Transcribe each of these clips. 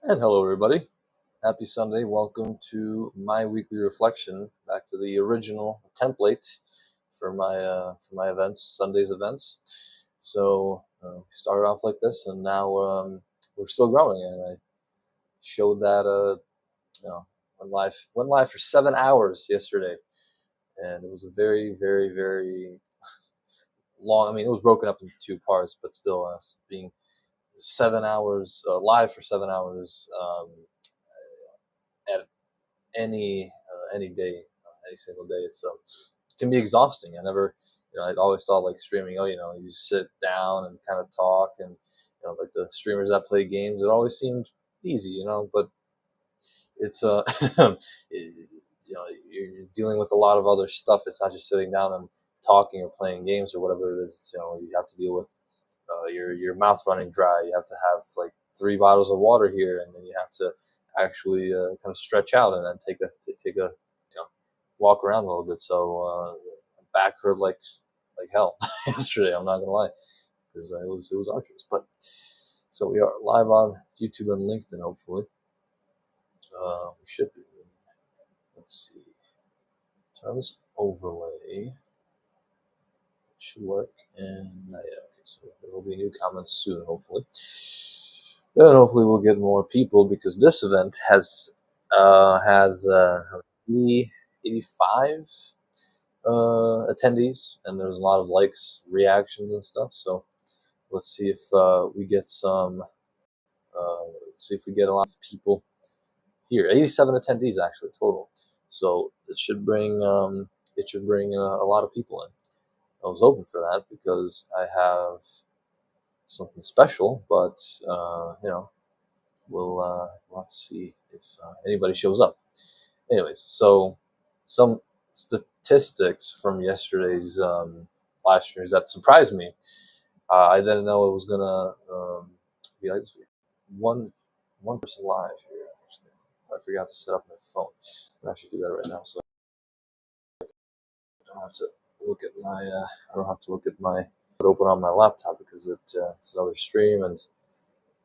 And hello, everybody. Happy Sunday. Welcome to my weekly reflection. Back to the original template for my events, Sunday's events. So we started off like this, and now we're still growing. And I showed that went live for 7 hours yesterday, and it was a very, very, very long. I mean, it was broken up into two parts, but still, being 7 hours live for 7 hours. At any day, any single day. It can be exhausting. I always thought like streaming. You sit down and kind of talk, and like the streamers that play games. It always seemed easy, but it's you're dealing with a lot of other stuff. It's not just sitting down and talking or playing games or whatever it is. You have to deal with your mouth running dry. You have to have like 3 bottles of water here, and then you have to actually kind of stretch out and then take a walk around a little bit. So back hurt like hell yesterday. I'm not gonna lie, because it was arduous. But so we are live on YouTube and LinkedIn. Hopefully, we should be. Let's see. Turn this overlay. It should work. And yeah, okay. So there will be new comments soon, hopefully. And hopefully we'll get more people, because this event has 85 attendees, and there's a lot of likes, reactions, and stuff. So let's see if we get some. Let's see if we get a lot of people here. 87 attendees actually total. So it should bring a lot of people in. I was hoping for that because I have something special, but we'll have to see if anybody shows up. Anyways, so some statistics from yesterday's live streams that surprised me. I didn't know it was gonna be like one person live here. Actually, I forgot to set up my phone. I should do that right now, so I don't have to look at my. I don't have to look at my. Open on my laptop because it's another stream and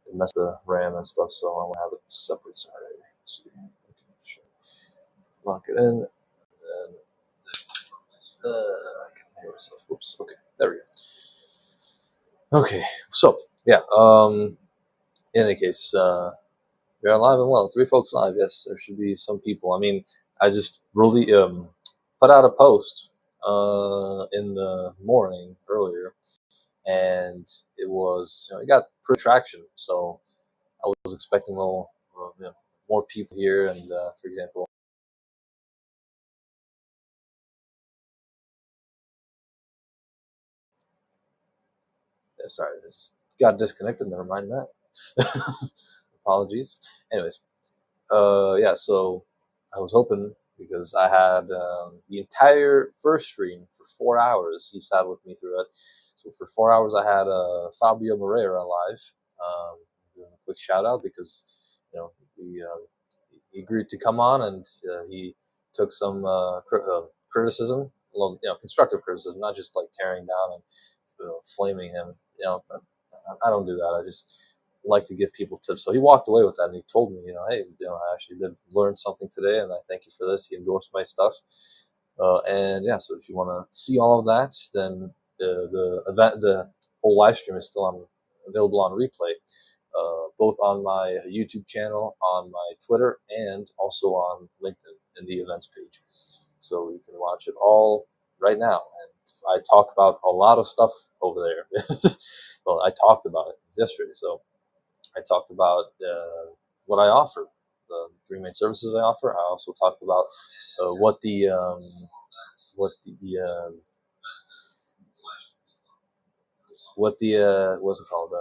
it messed the RAM and stuff. So I want to have it separate. Sorry. Let's see. Okay, sure. Lock it in. And I can hear myself. Oops. Okay, there we go. Okay, so yeah. In any case, we're alive and well. 3 folks live. Yes, there should be some people. I mean, I just really put out a post in the morning earlier, and it got pretty traction. So I was expecting a little, more people here, and for example. Sorry, I just got disconnected. Never mind that. Apologies. Anyways, yeah. So I was hoping, because I had the entire first stream for 4 hours. He sat with me through it. So for 4 hours, I had Fabio Moreira live. Doing a quick shout out because he agreed to come on, and he took some criticism, constructive criticism, not just like tearing down and flaming him. I don't do that. I just like to give people tips. So he walked away with that, and he told me, hey, I actually did learn something today, and I thank you for this. He endorsed my stuff, and yeah. So if you want to see all of that, then the whole live stream is still available on replay, both on my YouTube channel, on my Twitter, and also on LinkedIn in the events page. So you can watch it all right now. And I talk about a lot of stuff over there. Well, I talked about it yesterday. So I talked about what I offer, the 3 main services I offer. I also talked about what the what's it called?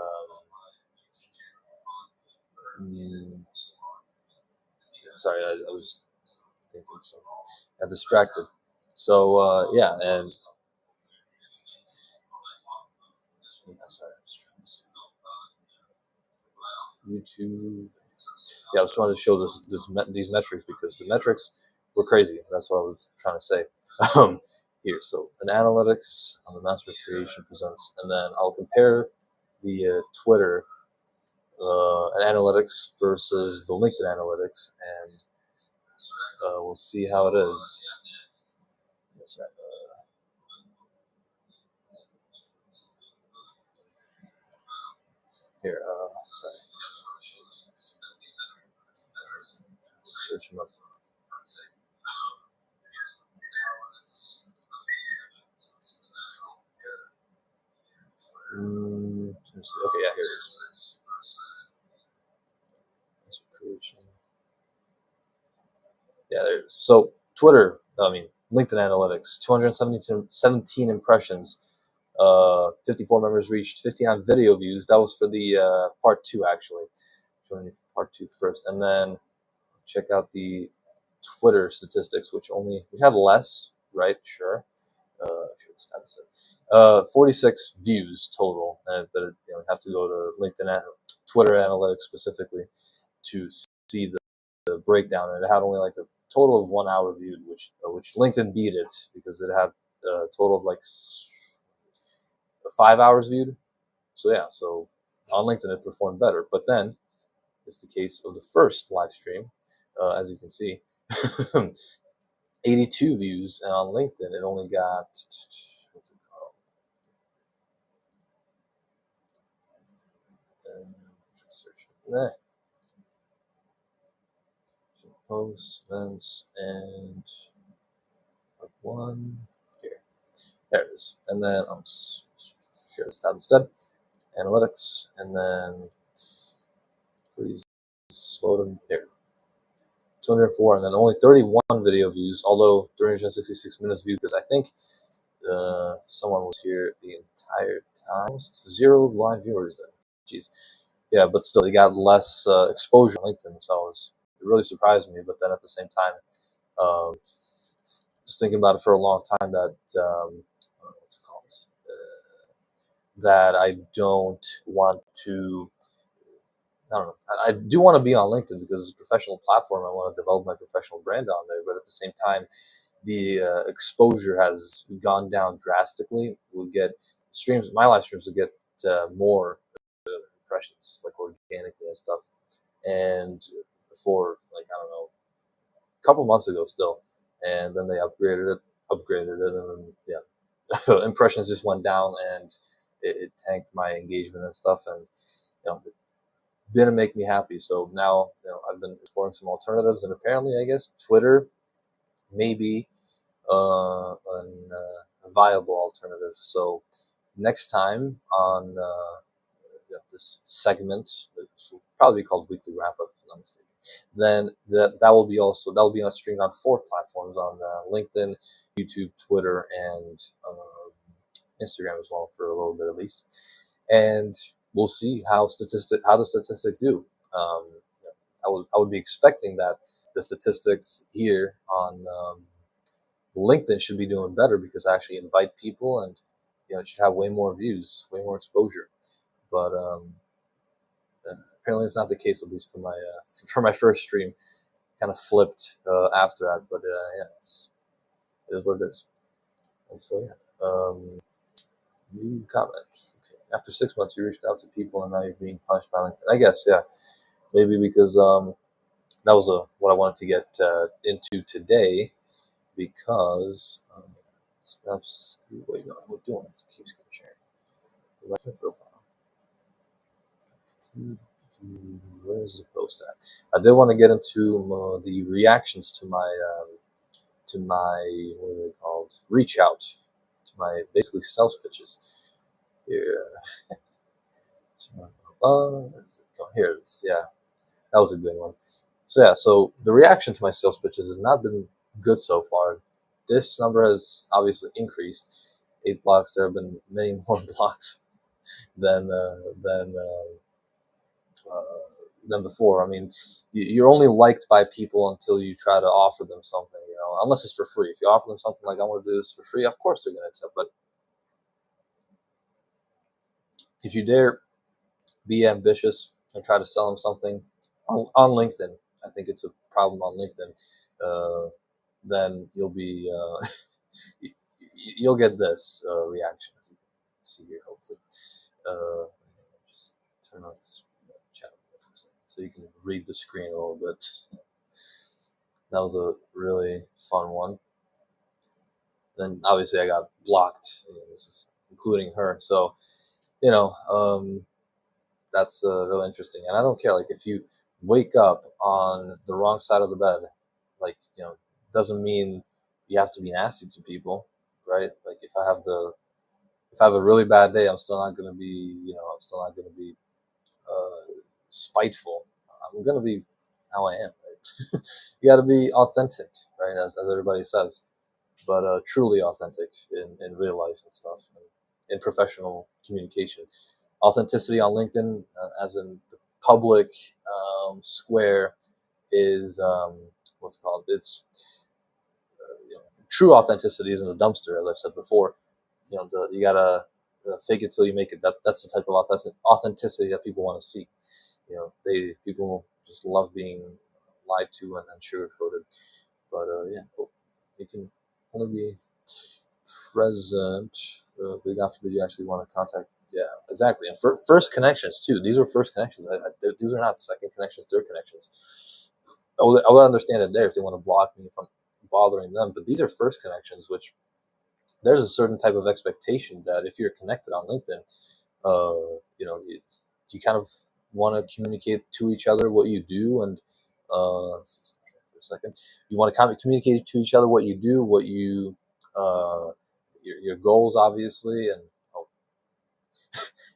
Sorry, I was thinking something. I got distracted. So yeah, and sorry, YouTube. Yeah, I was trying to show these metrics, because the metrics were crazy. That's what I was trying to say. Here, so an analytics on the Master Creation presents, and then I'll compare the Twitter analytics versus the LinkedIn analytics, and we'll see how it is. Yes, right. Here, sorry. Search them up. Okay, yeah, here it is. Yeah, there it is. So Twitter, LinkedIn Analytics, 217 impressions, 54 members reached, 59 video views. That was for the part two, actually. Showing part two first, and then check out the Twitter statistics, which had less, right? Sure. 46 views total, but you have to go to LinkedIn, Twitter Analytics specifically to see the breakdown. And it had only like a total of 1 hour viewed, which LinkedIn beat it because it had a total of like 5 hours viewed. So yeah, so on LinkedIn it performed better. But then it's the case of the first live stream, as you can see. 82 views, and on LinkedIn it only got, what's it called? Search it. Posts, events, and one here. There it is. And then I'll share this tab instead. Analytics, and then please slow them there. 204, and then only 31 video views, although 366 minutes viewed, because I think someone was here the entire time. 0 live viewers then. Jeez. Yeah, but still, they got less exposure on LinkedIn, so it really surprised me. But then at the same time, just thinking about it for a long time that what's it called? That I don't want to. I don't know. I do want to be on LinkedIn because it's a professional platform. I want to develop my professional brand on there, but at the same time, the exposure has gone down drastically. We'll get streams, my live streams will get more impressions, like organically and stuff. And before, like, I don't know, a couple months ago still, and then they upgraded it, and then yeah, impressions just went down, and it tanked my engagement and stuff, and it didn't make me happy. So now I've been exploring some alternatives, and apparently, I guess Twitter may be a viable alternative. So next time on this segment, which will probably be called Weekly Wrap Up, if I'm not mistaken, then that will be on streamed on 4 platforms, on LinkedIn, YouTube, Twitter, and Instagram as well, for a little bit at least. And we'll see how the statistics do. I would be expecting that the statistics here on LinkedIn should be doing better, because I actually invite people, and it should have way more views, way more exposure. But apparently it's not the case, at least for my first stream. Kind of flipped after that, but yeah, it is what it is. And so yeah, new comment. Okay. After 6 months, you reached out to people, and now you're being punished by LinkedIn. I guess, yeah, maybe because that was what I wanted to get into today, because stuff's wait, no, what do I want to keep sharing? Go back to my profile. Where's the post at? I did want to get into the reactions to my what are they called? Reach out to my basically sales pitches. Here, where's it going? Here it is. Yeah, that was a good one. So yeah, so the reaction to my sales pitches has not been good so far. This number has obviously increased. 8 blocks. There have been many more blocks than before. I mean, you're only liked by people until you try to offer them something, unless it's for free. If you offer them something like, I want to do this for free, of course they're going to accept. But if you dare be ambitious and try to sell them something on LinkedIn, I think it's a problem on LinkedIn, then you'll be, you'll get this reaction, as you can see here, hopefully. Just turn on this chat. so you can read the screen a little bit. That was a really fun one. Then obviously I got blocked. This was including her, so you know, that's really interesting. And I don't care, like, if you wake up on the wrong side of the bed, like, doesn't mean you have to be nasty to people, right? Like, if I have a really bad day, I'm still not gonna be, I'm still not gonna be spiteful. I'm gonna be how I am. Right? You got to be authentic, right? As everybody says, but truly authentic in real life and stuff, and in professional communication. Authenticity on LinkedIn, as in the public square, is what's it called? It's true authenticity isn't a dumpster, as I've said before. You gotta fake it till you make it. That's the type of authenticity that people want to see. People just love being lied to and sugar coated. But yeah, you can only be present. But God forbid you actually want to contact. Yeah, exactly. And first connections too. These are first connections. These are not second connections, third connections. I would understand it there if they want to block me if I'm bothering them. But these are first connections, which there's a certain type of expectation that if you're connected on LinkedIn, you kind of want to communicate to each other what you do, and for a second, you want to communicate to each other what you do, what you your goals, obviously, and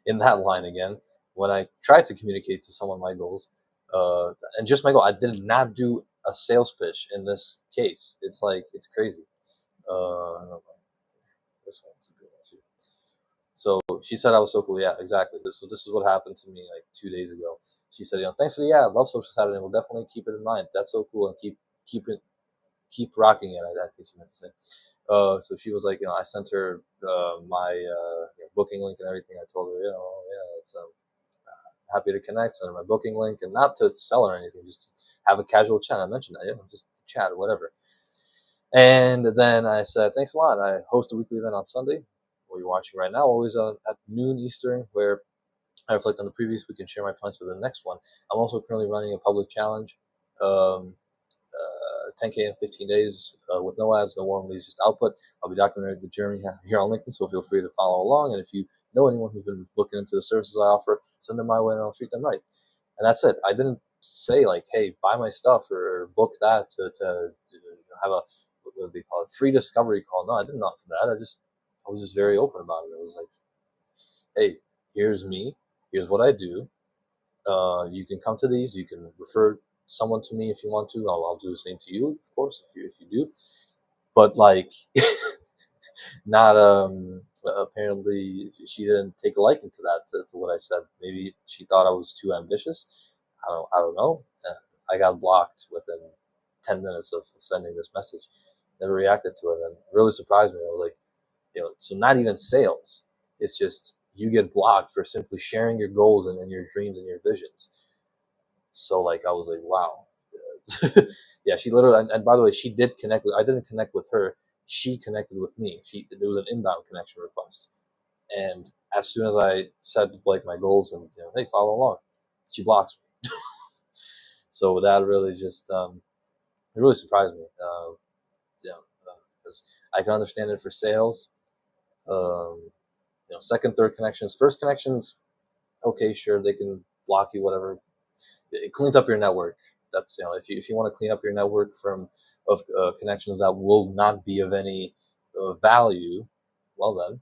in that line again, when I tried to communicate to someone my goals, and just my goal, I did not do a sales pitch in this case. It's crazy. I don't know. This one's a good one too. So she said I was so cool. Yeah, exactly. So this is what happened to me like 2 days ago. She said, thanks for the ad. Love Social Saturday. We'll definitely keep it in mind. That's so cool, and keep rocking it. I think she meant to say. So she was like, I sent her my booking link and everything. I told her, yeah, it's happy to connect. Send her my booking link, and not to sell her anything, just to have a casual chat. I mentioned that, just to chat or whatever. And then I said, thanks a lot. I host a weekly event on Sunday, what you're watching right now, always at noon Eastern, where I reflect on the previous week and share my plans for the next one. I'm also currently running a public challenge, 10K in 15 days with no ads, no warm leads, just output. I'll be documenting the journey here on LinkedIn, so feel free to follow along. And if you know anyone who's been looking into the services I offer, send them my way and I'll treat them right. And that's it. I didn't say like, hey, buy my stuff or book that to have a, what do they call it, free discovery call. No, I didn't offer that. I was just very open about it. It was like, hey, here's me. Here's what I do. You can come to these. You can refer someone to me if you want to. I'll do the same to you, of course, if you do. But like, not apparently she didn't take a liking to that to what I said. Maybe she thought I was too ambitious. I don't know. I got blocked within 10 minutes of sending this message. Never reacted to it, and it really surprised me. I was like, so not even sales. It's just you get blocked for simply sharing your goals and your dreams and your visions. So like I was like, wow. Yeah, she literally, and by the way, she did connect with, I didn't connect with her. She connected with me. There was an inbound connection request. And as soon as I said like my goals and, hey, follow along, she blocks me. So that really just, it really surprised me. Because I can understand it for sales. Second, third connections, first connections, okay, sure, they can block you, whatever. It cleans up your network. That's, if you want to clean up your network of connections that will not be of any value, well then,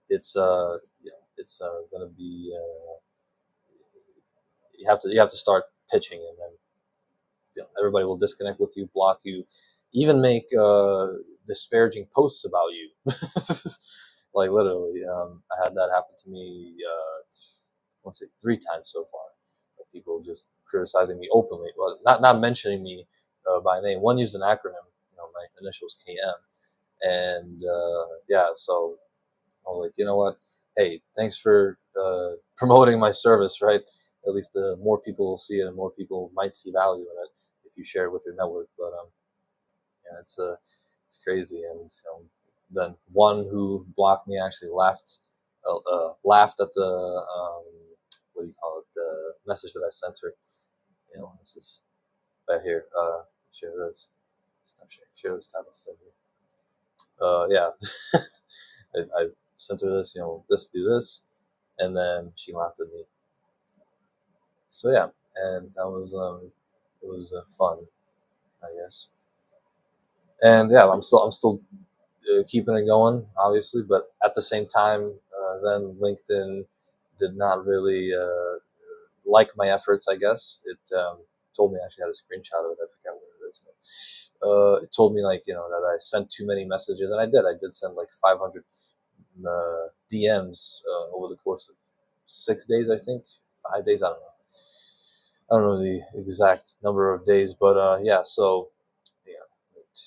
it's going to be you have to start pitching, and then everybody will disconnect with you, block you, even make disparaging posts about you. Like literally, I had that happen to me. Let's say 3 times so far. People just criticizing me openly, well, not mentioning me by name. One used an acronym, my initials KM, and yeah, so I was like, you know what? Hey, thanks for promoting my service, right? At least more people will see it, and more people might see value in it if you share it with your network. But yeah, it's crazy. And then one who blocked me actually laughed at the what do you call it, the message that I sent her. What's this right here? Share this. Stop sharing. Share this type of stuff here. Yeah. I sent her this, this, do this, and then she laughed at me. So yeah, and that was it was fun, I guess. And yeah, I'm still keeping it going, obviously, but at the same time, then LinkedIn did not really like my efforts. I guess it told me, I actually had a screenshot of it. I forgot what it is. It told me like that I sent too many messages, and I did. I did send like 500 DMs over the course of 6 days, I think, 5 days. I don't know. I don't know the exact number of days, but yeah. So yeah, wait.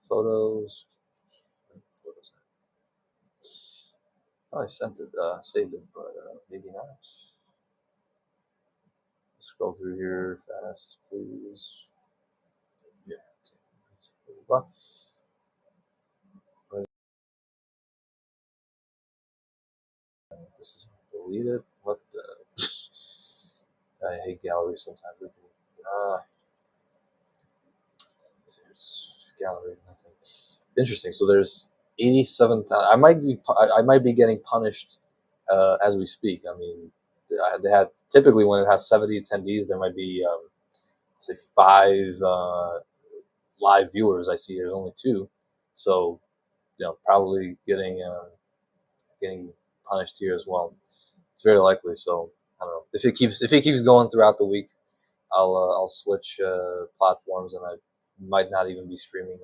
Photos. Photos. I thought I sent it, saved it, but maybe not. Scroll through here fast, please. Yeah. Okay. This is deleted. What the? I hate galleries sometimes. There's gallery, nothing. Interesting. So there's 87. I might be getting punished as we speak. I mean, they had typically when it has 70 attendees, there might be say five live viewers. I see there's only two, so probably getting punished here as well. It's very likely. So I don't know if it keeps going throughout the week. I'll switch platforms, and I might not even be streaming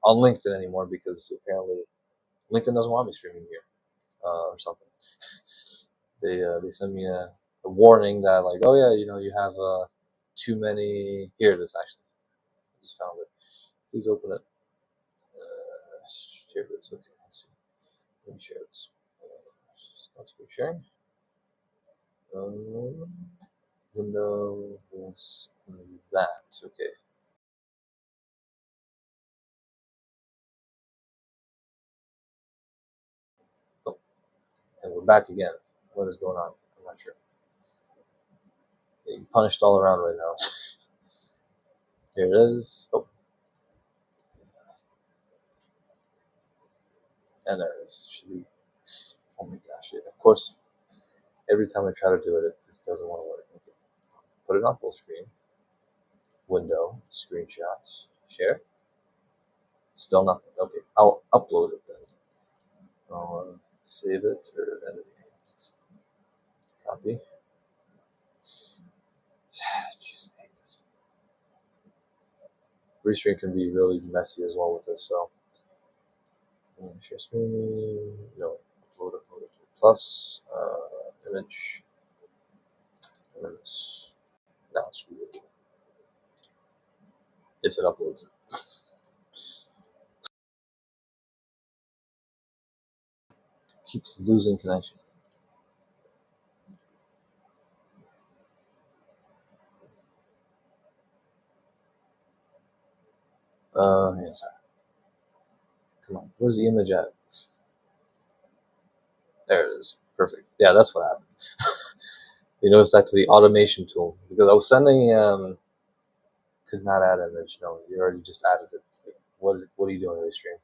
on LinkedIn anymore because apparently LinkedIn doesn't want me streaming here or something. They send me a warning that like, oh yeah, you have too many. Here it is actually. I just found it. Please open it. Here it is. Okay, let's see. Let me share this. Start screen sharing. Window this that. Okay. Oh, and we're back again. What is going on? I'm not sure. Being punished all around right now. Here it is. Oh, and there it is. It should be. Oh my gosh! Of course, every time I try to do it, it just doesn't want to work. Okay. Put it on full screen. Window. Screenshots. Share. Still nothing. Okay. I'll upload it then. I'll save it or edit it. Copy. Jeez, I hate this. Restream can be really messy as well with this. So share screen. No. Upload. Plus image. And then this. Now it's weird. If it uploads it. Keeps losing connection. Yeah, sorry. Come on. Where's the image at? There it is. Perfect. Yeah, that's what happened. You notice that to the automation tool because I was sending could not add image. No, you already just added it. Like, what are you doing, Restream?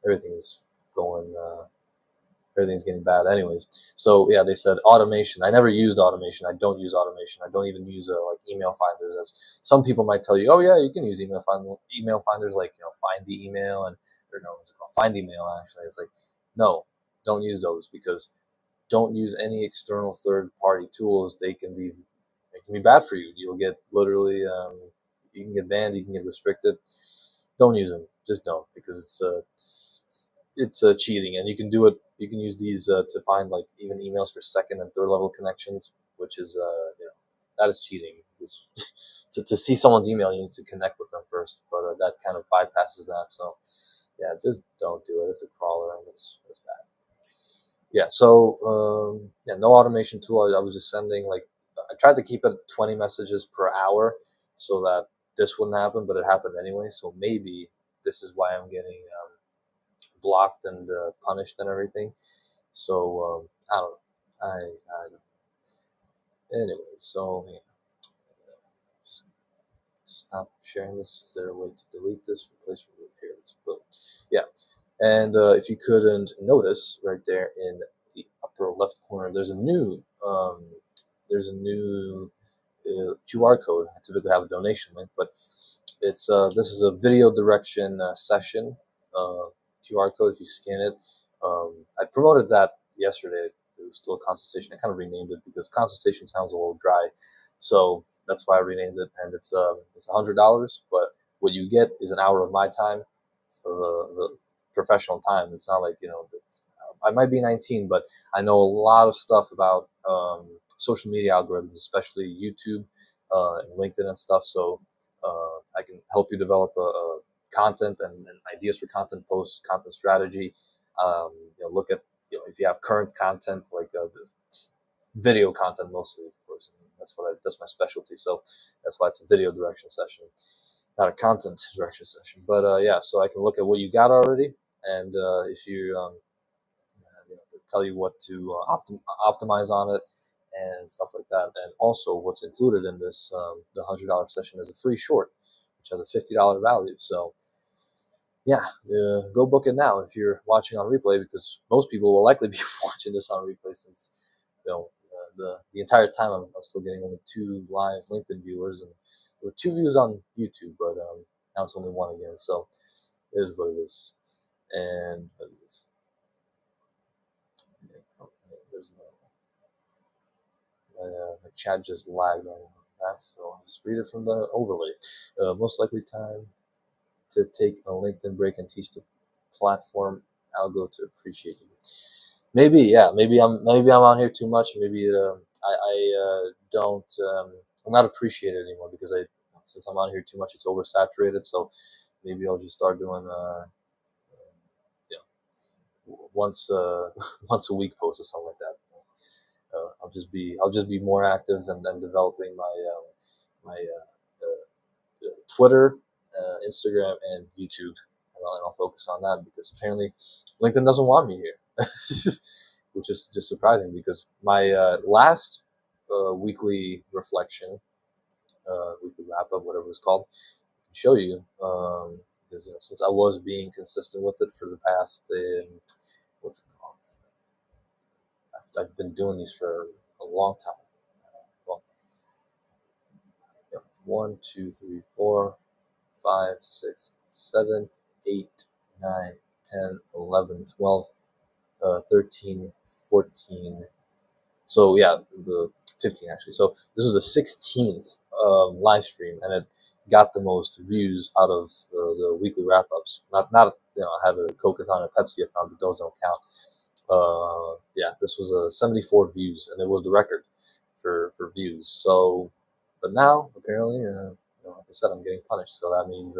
Everything's going. Everything's getting bad, anyways. So yeah, they said automation. I never used automation. I don't use automation. I don't even use like email finders. As some people might tell you, oh yeah, you can use email finders like find the email and or no, it's called find email. Actually, it's like no, don't use those because don't use any external third party tools. They can be bad for you. You'll get literally you can get banned. You can get restricted. Don't use them. Just don't because it's cheating, and you can do it. You can use these to find like even emails for second and third level connections, which is that is cheating. To see someone's email, you need to connect with them first, but that kind of bypasses that. So yeah, just don't do it. It's a crawler, and it's bad. Yeah. So yeah, no automation tool. I was just sending like I tried to keep it 20 messages per hour so that this wouldn't happen, but it happened anyway. So maybe this is why I'm getting blocked and punished and everything. So I don't know. I Anyway, so yeah, just stop sharing this. Is there a way to delete this? Replace remove here. Boom. Yeah, and if you couldn't notice, right there in the upper left corner, there's a new QR code. I typically have a donation link, but it's this is a video direction session QR code. If you scan it, I promoted that yesterday. It was still a consultation. I kind of renamed it because consultation sounds a little dry, so that's why I renamed it. And it's $100, but what you get is an hour of my time, the professional time. It's not like I might be 19, but I know a lot of stuff about social media algorithms, especially YouTube and LinkedIn and stuff. So I can help you develop a content and ideas for content posts, content strategy. Look at if you have current content like video content mostly, of course. I mean, that's my specialty. So that's why it's a video direction session, not a content direction session. But yeah, so I can look at what you got already, and if you tell you what to optimize on it and stuff like that. And also, what's included in this the $100 session is a free short, which has a $50 value. So yeah, go book it now if you're watching on replay, because most people will likely be watching this on replay, since the entire time I'm still getting only 2 live LinkedIn viewers, and there were 2 views on YouTube, but now it's only 1 again. So it is what it is. And what is this? Oh, there's no. My chat just lagged on that, so I'll just read it from the overlay. Most likely time to take a LinkedIn break and teach the platform algo to appreciate you. Maybe, yeah, maybe I'm on here too much. Maybe I don't. I'm not appreciated anymore because since I'm on here too much, it's oversaturated. So maybe I'll just start doing once once a week post or something like that. I'll just be more active and developing my Twitter, Instagram, and YouTube, and I'll focus on that because apparently LinkedIn doesn't want me here, which is just surprising because my last weekly reflection, weekly wrap up, whatever it's called, I can show you because since I was being consistent with it for the past what's it called? I've been doing these for a long time. Well, 1, 2, 3, 4, 5, 6, 7, 8, 9, 10, 11, 12, 13, 14. So yeah, the 15 actually. So this was the 16th live stream, and it got the most views out of the weekly wrap ups. Not I had a Coke-a-thon and Pepsi-a-thon, but those don't count. Yeah, this was 74 views, and it was the record for views. So, but now apparently, like I said, I'm getting punished. So that means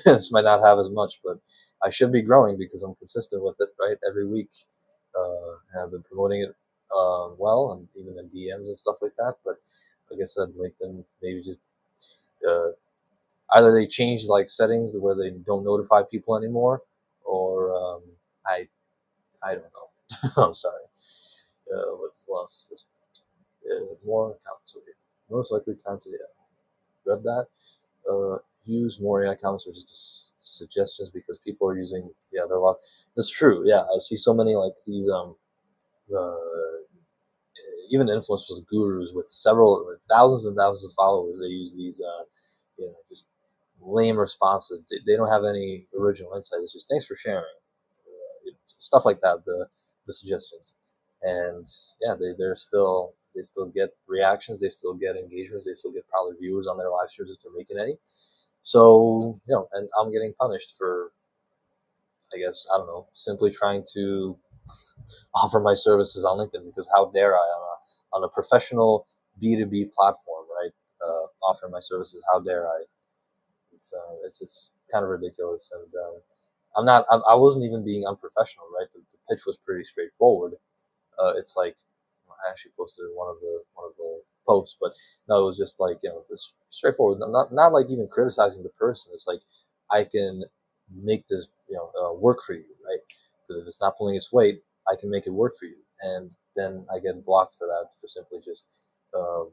this might not have as much, but I should be growing because I'm consistent with it, right? Every week, I've been promoting it well, and even in DMs and stuff like that. But like I said, LinkedIn maybe just either they change like settings where they don't notify people anymore, or I don't know. I'm sorry. What else is this? More accounts. Okay. Most likely time to read that. Use more AI comments or just suggestions because people are using they're a lot. That's true. Yeah, I see so many like these even influencers, gurus with several thousands and thousands of followers. They use these just lame responses. They don't have any original insight. It's just thanks for sharing, stuff like that. The suggestions, and yeah, they still get reactions, they still get engagements, they still get probably viewers on their live streams if they're making any. So and I'm getting punished for, I guess, I don't know, simply trying to offer my services on LinkedIn, because how dare I on a professional B2B platform, right? Offer my services. How dare I? It's just kind of ridiculous, and I wasn't even being unprofessional, right? The pitch was pretty straightforward. It's like I actually posted one of the posts, but no, it was just like this straightforward. Not like even criticizing the person. It's like I can make this work for you, right? Because if it's not pulling its weight, I can make it work for you. and then I get blocked for that, for simply just um,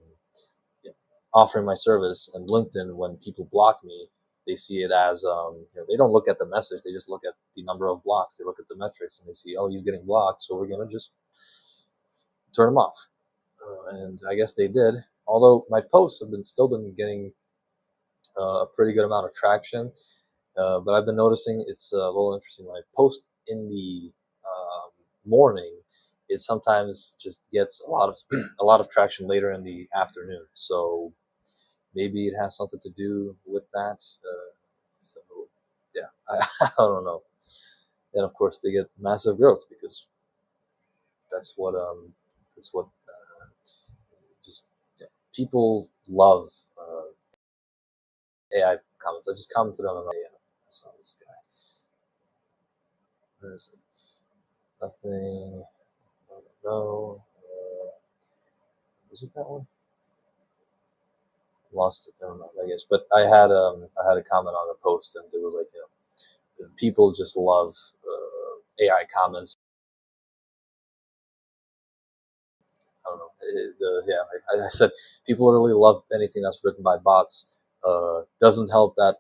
offering my service. And LinkedIn, when people block me, they see it as they don't look at the message; they just look at the number of blocks. They look at the metrics and they see, oh, he's getting blocked, so we're gonna just turn him off. And I guess they did. Although my posts have been still been getting a pretty good amount of traction, but I've been noticing it's a little interesting when I post in the morning. It sometimes just gets a lot of a lot of traction later in the afternoon. So maybe it has something to do with that. So yeah, I don't know. And of course, they get massive growth because that's what just yeah, people love AI comments. I just commented on another. Yeah, I saw this guy. Where is it? Nothing. No. Was it that one? Lost it. Never mind. I guess. But I had a comment on a post, and it was like, people just love AI comments. I don't know. Yeah, like I said, people really love anything that's written by bots. Doesn't help that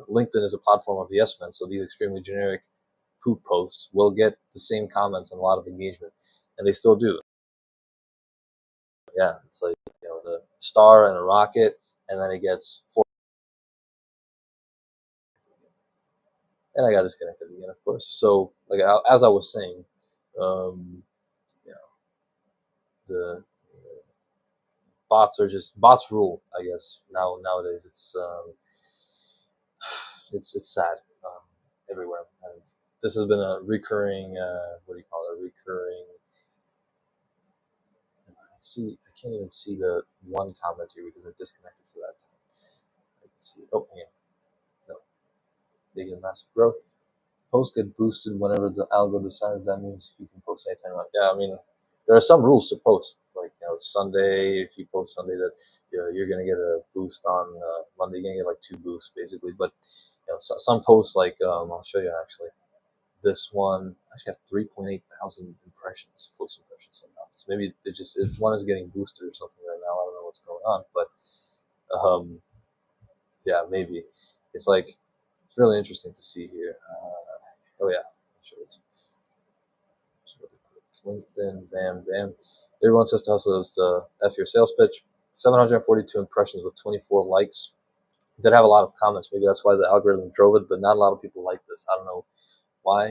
LinkedIn is a platform of yes men, so these extremely generic poop posts will get the same comments and a lot of engagement, and they still do. Yeah, it's like the star and a rocket, and then it gets four, and I got disconnected again, of course. So, like as I was saying, um, you know, the bots rule. I guess nowadays it's sad everywhere, and this has been a recurring what do you call it? A recurring. I can't even see the one comment here because I disconnected for that time. I can see. Oh yeah, no, big and massive growth. Posts get boosted whenever the algo decides. That means you can post anytime. Yeah, I mean, there are some rules to post. Like Sunday, if you post Sunday, that you're gonna get a boost on Monday. You're gonna get like 2 boosts basically. But some posts like I'll show you actually. This one actually has 3.8 thousand impressions, post impressions somehow. So maybe it's one is getting boosted or something right now. I don't know what's going on, but um, yeah, maybe it's like it's really interesting to see here. Oh yeah, I'll show it. LinkedIn, bam, bam. Everyone says to hustle is the F your sales pitch. 742 impressions with 24 likes. Did have a lot of comments. Maybe that's why the algorithm drove it, but not a lot of people like this. I don't know why,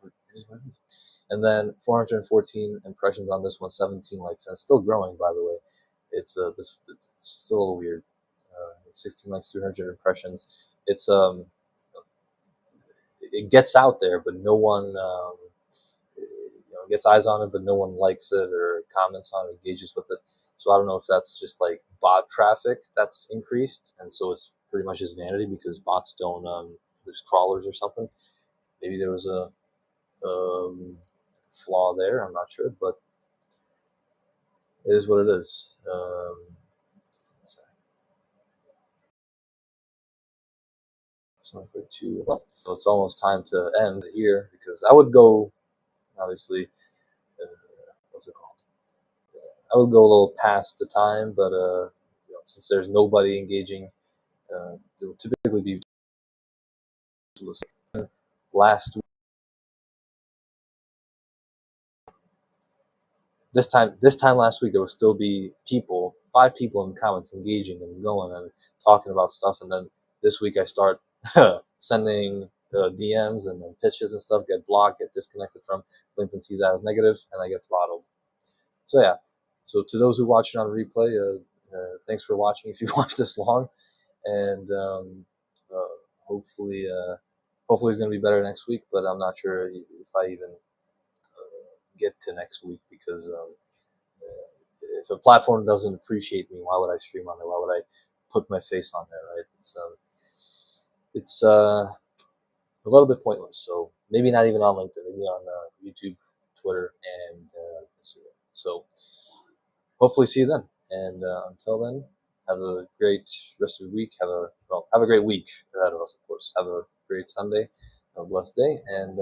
but it is what it is. And then 414 impressions on this one, 17 likes, and it's still growing, by the way. It's still weird. 16 likes, 200 impressions. It gets out there, but no one gets eyes on it, but no one likes it or comments on it, engages with it. So I don't know if that's just like bot traffic that's increased, and so it's pretty much just vanity because bots don't. There's crawlers or something. Maybe there was a flaw there. I'm not sure, but it is what it is. So it's almost time to end here because I would go, obviously, what's it called? I would go a little past the time, but since there's nobody engaging, it would typically be last this time last week there would still be 5 people in the comments engaging and going and talking about stuff, and then this week I start sending DMs and then pitches and stuff, get blocked, get disconnected from LinkedIn, sees that as negative, and I get throttled. So yeah, so to those who watch it on replay, thanks for watching if you've watched this long, and uh, hopefully hopefully it's going to be better next week, but I'm not sure if I even get to next week because if a platform doesn't appreciate me, why would I stream on there? Why would I put my face on there? Right? It's a little bit pointless. So maybe not even on LinkedIn, maybe on YouTube, Twitter, and Instagram. So hopefully see you then. And until then, have a great rest of the week. Have a great week ahead of us, of course. Have a great Sunday, a blessed day, and